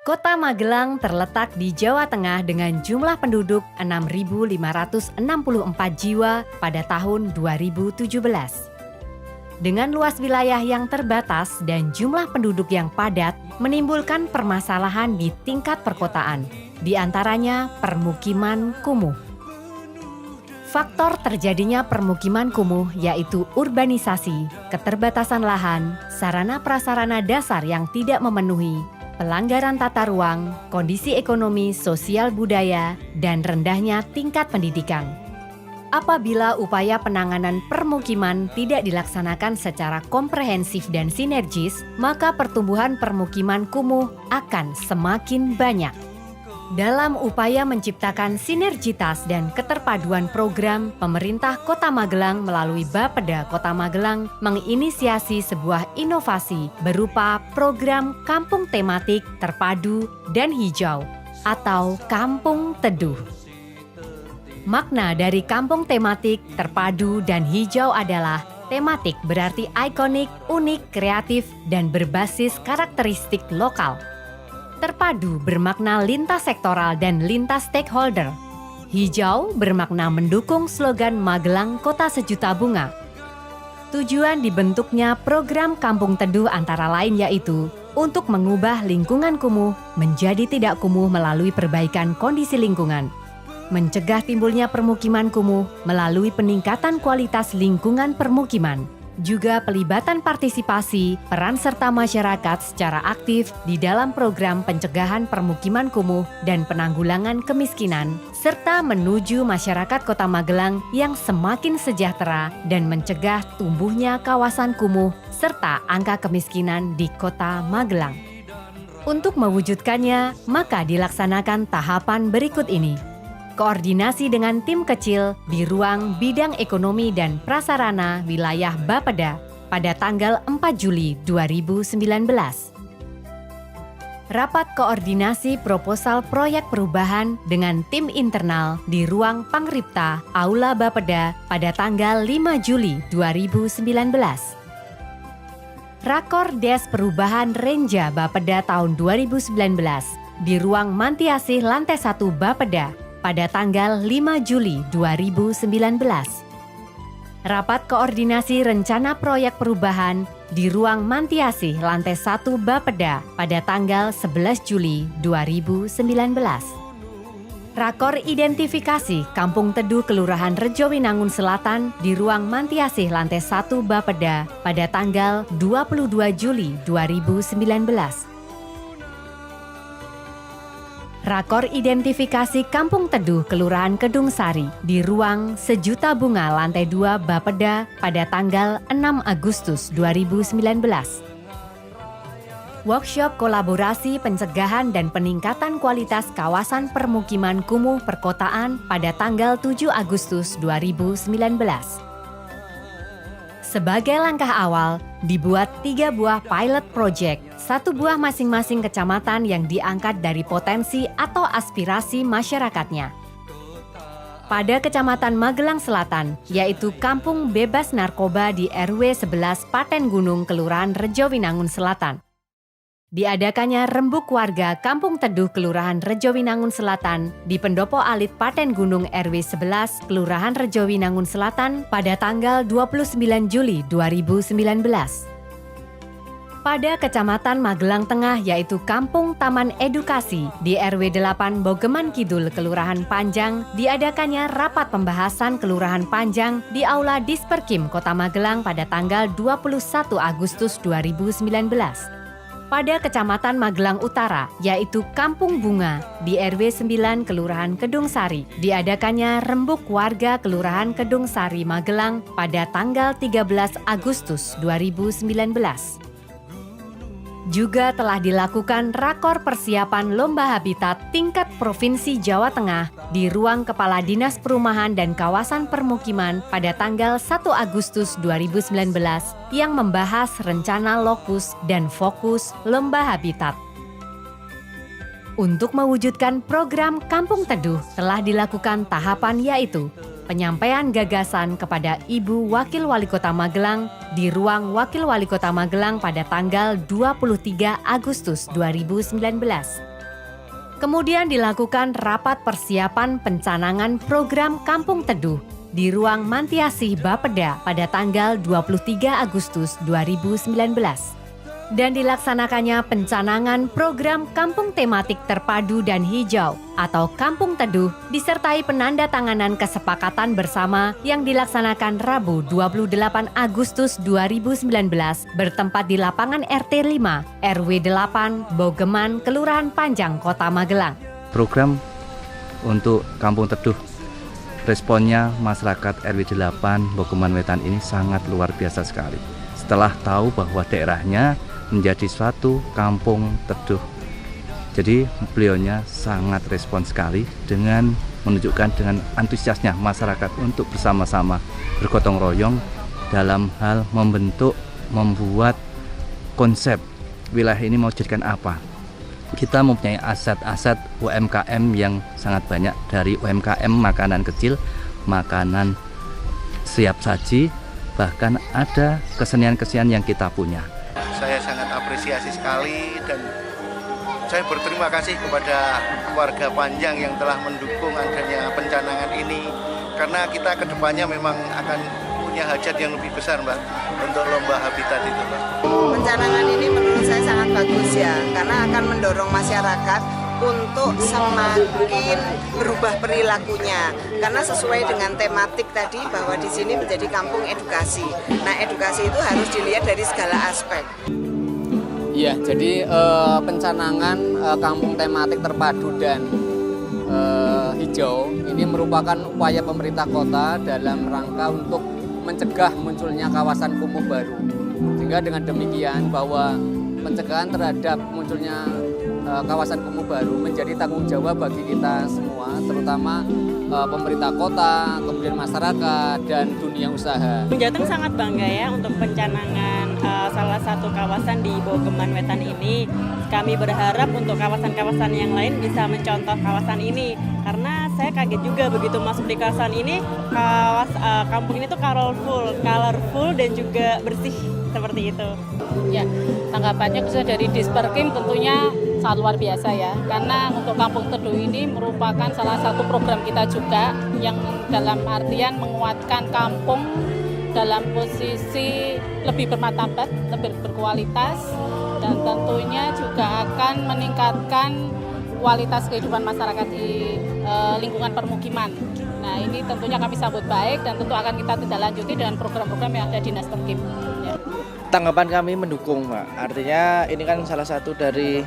Kota Magelang terletak di Jawa Tengah dengan jumlah penduduk 6.564 jiwa pada tahun 2017. Dengan luas wilayah yang terbatas dan jumlah penduduk yang padat menimbulkan permasalahan di tingkat perkotaan, di antaranya permukiman kumuh. Faktor terjadinya permukiman kumuh yaitu urbanisasi, keterbatasan lahan, sarana prasarana dasar yang tidak memenuhi, pelanggaran tata ruang, kondisi ekonomi, sosial budaya, dan rendahnya tingkat pendidikan. Apabila upaya penanganan permukiman tidak dilaksanakan secara komprehensif dan sinergis, maka pertumbuhan permukiman kumuh akan semakin banyak. Dalam upaya menciptakan sinergitas dan keterpaduan program, pemerintah Kota Magelang melalui Bapeda Kota Magelang menginisiasi sebuah inovasi berupa program Kampung Tematik Terpadu dan Hijau atau Kampung Teduh. Makna dari Kampung Tematik Terpadu dan Hijau adalah tematik berarti ikonik, unik, kreatif, dan berbasis karakteristik lokal. Terpadu bermakna lintas sektoral dan lintas stakeholder. Hijau bermakna mendukung slogan Magelang Kota Sejuta Bunga. Tujuan dibentuknya program Kampung Teduh antara lain yaitu untuk mengubah lingkungan kumuh menjadi tidak kumuh melalui perbaikan kondisi lingkungan, mencegah timbulnya permukiman kumuh melalui peningkatan kualitas lingkungan permukiman, juga pelibatan partisipasi peran serta masyarakat secara aktif di dalam program pencegahan permukiman kumuh dan penanggulangan kemiskinan, serta menuju masyarakat Kota Magelang yang semakin sejahtera dan mencegah tumbuhnya kawasan kumuh serta angka kemiskinan di Kota Magelang. Untuk mewujudkannya, maka dilaksanakan tahapan berikut ini. Koordinasi dengan tim kecil di ruang bidang ekonomi dan prasarana wilayah Bapeda pada tanggal 4 Juli 2019. Rapat koordinasi proposal proyek perubahan dengan tim internal di ruang Pangripta Aula Bapeda pada tanggal 5 Juli 2019. Rakor Des Perubahan Renja Bapeda tahun 2019 di ruang Mantiasih Lantai 1 Bapeda pada tanggal 5 Juli 2019. Rapat koordinasi rencana proyek perubahan di ruang Mantiasih Lantai 1 Bapeda pada tanggal 11 Juli 2019. Rakor identifikasi Kampung Teduh Kelurahan Rejowinangun Selatan di ruang Mantiasih Lantai 1 Bapeda pada tanggal 22 Juli 2019. Rakor identifikasi Kampung Teduh Kelurahan Kedung Sari di ruang Sejuta Bunga Lantai 2 Bapeda pada tanggal 6 Agustus 2019. Workshop kolaborasi pencegahan dan peningkatan kualitas kawasan permukiman kumuh perkotaan pada tanggal 7 Agustus 2019. Sebagai langkah awal, dibuat 3 buah pilot project, 1 buah masing-masing kecamatan yang diangkat dari potensi atau aspirasi masyarakatnya. Pada Kecamatan Magelang Selatan, yaitu Kampung Bebas Narkoba di RW 11 Paten Gunung, Kelurahan Rejowinangun Selatan. Diadakannya Rembuk Warga Kampung Teduh Kelurahan Rejowinangun Selatan di Pendopo Alit Paten Gunung RW 11 Kelurahan Rejowinangun Selatan pada tanggal 29 Juli 2019. Pada Kecamatan Magelang Tengah yaitu Kampung Taman Edukasi di RW 8 Bogeman Kidul Kelurahan Panjang diadakannya rapat pembahasan Kelurahan Panjang di Aula Disperkim Kota Magelang pada tanggal 21 Agustus 2019. Pada Kecamatan Magelang Utara, yaitu Kampung Bunga di RW 9 Kelurahan Kedung Sari, diadakannya Rembuk Warga Kelurahan Kedung Sari Magelang pada tanggal 13 Agustus 2019. Juga telah dilakukan rakor persiapan lomba habitat tingkat Provinsi Jawa Tengah di ruang Kepala Dinas Perumahan dan Kawasan Permukiman pada tanggal 1 Agustus 2019 yang membahas rencana lokus dan fokus lomba habitat. Untuk mewujudkan program Kampung Teduh telah dilakukan tahapan yaitu penyampaian gagasan kepada Ibu Wakil Wali Kota Magelang di ruang Wakil Wali Kota Magelang pada tanggal 23 Agustus 2019. Kemudian dilakukan rapat persiapan pencanangan program Kampung Teduh di Ruang Mantiasih Bapeda pada tanggal 23 Agustus 2019. Dan dilaksanakannya pencanangan program Kampung Tematik Terpadu dan Hijau atau Kampung Teduh disertai penandatanganan kesepakatan bersama yang dilaksanakan Rabu 28 Agustus 2019 bertempat di lapangan RT 5 RW 8 Bogeman Kelurahan Panjang Kota Magelang. Program untuk Kampung Teduh, responnya masyarakat RW 8 Bogeman Wetan ini sangat luar biasa sekali. Setelah tahu bahwa daerahnya menjadi suatu kampung teduh. Jadi beliaunya sangat respon sekali dengan menunjukkan dengan antusiasnya masyarakat untuk bersama-sama bergotong royong dalam hal membuat konsep wilayah ini mau jadikan apa. Kita mempunyai aset-aset UMKM yang sangat banyak, dari UMKM makanan kecil, makanan siap saji, bahkan ada kesenian-kesenian yang kita punya. Saya sangat apresiasi sekali dan saya berterima kasih kepada warga Panjang yang telah mendukung adanya pencanangan ini, karena kita kedepannya memang akan punya hajat yang lebih besar, Mbak, untuk lomba habitat itu, Mbak. Pencanangan ini menurut saya sangat bagus ya, karena akan mendorong masyarakat untuk semakin berubah perilakunya, karena sesuai dengan tematik tadi bahwa di sini menjadi kampung edukasi. Nah, edukasi itu harus dilihat dari segala aspek. Iya, jadi pencanangan kampung tematik terpadu dan hijau ini merupakan upaya pemerintah kota dalam rangka untuk mencegah munculnya kawasan kumuh baru. Sehingga dengan demikian bahwa pencegahan terhadap munculnya kawasan kumuh baru menjadi tanggung jawab bagi kita semua, terutama pemerintah kota, kemudian masyarakat, dan dunia usaha. Jateng sangat bangga ya untuk pencanangan salah satu kawasan di Bogeman Wetan ini. Kami berharap untuk kawasan-kawasan yang lain bisa mencontoh kawasan ini, karena saya kaget juga begitu masuk di kawasan ini, kampung ini tuh colorful dan juga bersih seperti itu. Ya, tanggapannya khususnya dari Disperkim tentunya sangat luar biasa ya, karena untuk Kampung Teduh ini merupakan salah satu program kita juga yang dalam artian menguatkan kampung dalam posisi lebih bermartabat, lebih berkualitas, dan tentunya juga akan meningkatkan kualitas kehidupan masyarakat di lingkungan permukiman. Nah, ini tentunya kami sambut baik dan tentu akan kita tindak lanjuti dengan program-program yang ada di Disperkim. Ya. Tanggapan kami mendukung, Mbak. Artinya ini kan salah satu dari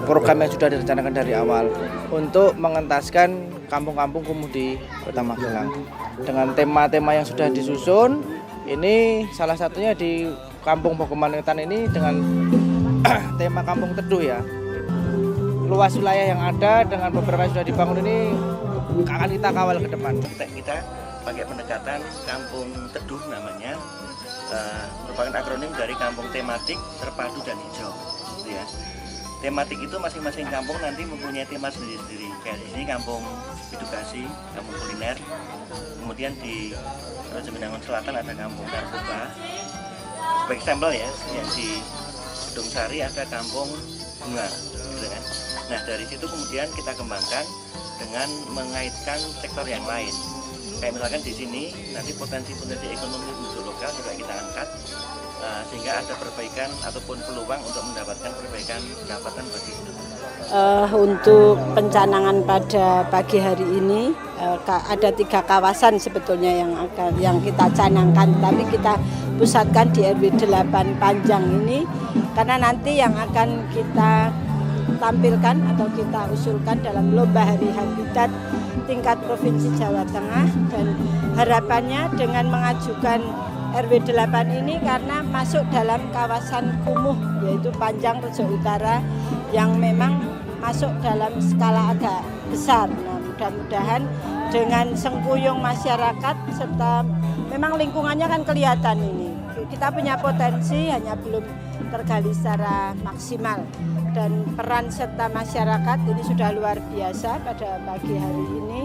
program yang sudah direncanakan dari awal untuk mengentaskan kampung-kampung kumuh di Kota Magelang. Dengan tema-tema yang sudah disusun, ini salah satunya di Kampung Bogeman Wetan ini dengan tema Kampung Teduh ya. Luas wilayah yang ada dengan beberapa yang sudah dibangun ini akan kita kawal ke depan. Kita pakai pendekatan Kampung Teduh namanya. Merupakan akronim dari Kampung Tematik Terpadu dan Hijau, gitu ya. Tematik itu masing-masing kampung nanti mempunyai tema sendiri-sendiri. Kayak di sini Kampung Edukasi, Kampung Kuliner. Kemudian di Jeminangun Selatan ada Kampung Narkoba. Sebagai sampel ya, yang di Gedung Sari ada Kampung Bunga, gitu kan. Nah, dari situ kemudian kita kembangkan dengan mengaitkan sektor yang lain. Kayak misalkan di sini nanti potensi-potensi ekonomi unsur lokal juga kita angkat, sehingga ada perbaikan ataupun peluang untuk mendapatkan perbaikan pendapatan bagi hidup. Untuk pencanangan pada pagi hari ini ada 3 kawasan sebetulnya yang kita canangkan, tapi kita pusatkan di RW 8 Panjang ini karena nanti yang akan kita tampilkan atau kita usulkan dalam lomba hari habitat tingkat Provinsi Jawa Tengah, dan harapannya dengan mengajukan RW 8 ini karena masuk dalam kawasan kumuh yaitu Panjang Rejo Utara yang memang masuk dalam skala agak besar. Nah, mudah-mudahan dengan sengkuyung masyarakat serta memang lingkungannya kan kelihatan ini. Kita punya potensi, hanya belum tergali secara maksimal, dan peran serta masyarakat ini sudah luar biasa pada pagi hari ini.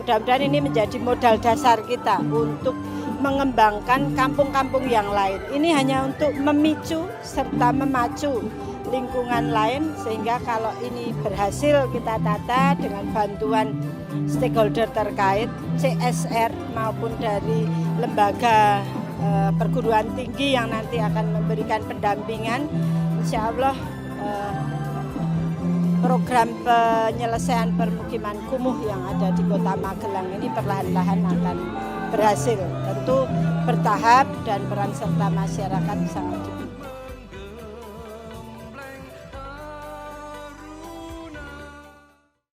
Mudah-mudahan ini menjadi modal dasar kita untuk mengembangkan kampung-kampung yang lain. Ini hanya untuk memicu serta memacu lingkungan lain, sehingga kalau ini berhasil kita tata dengan bantuan stakeholder terkait, CSR maupun dari lembaga perguruan tinggi yang nanti akan memberikan pendampingan, insya Allah program penyelesaian permukiman kumuh yang ada di Kota Magelang ini perlahan-lahan akan berhasil. Tentu bertahap dan peran serta masyarakat sangat dibutuhkan.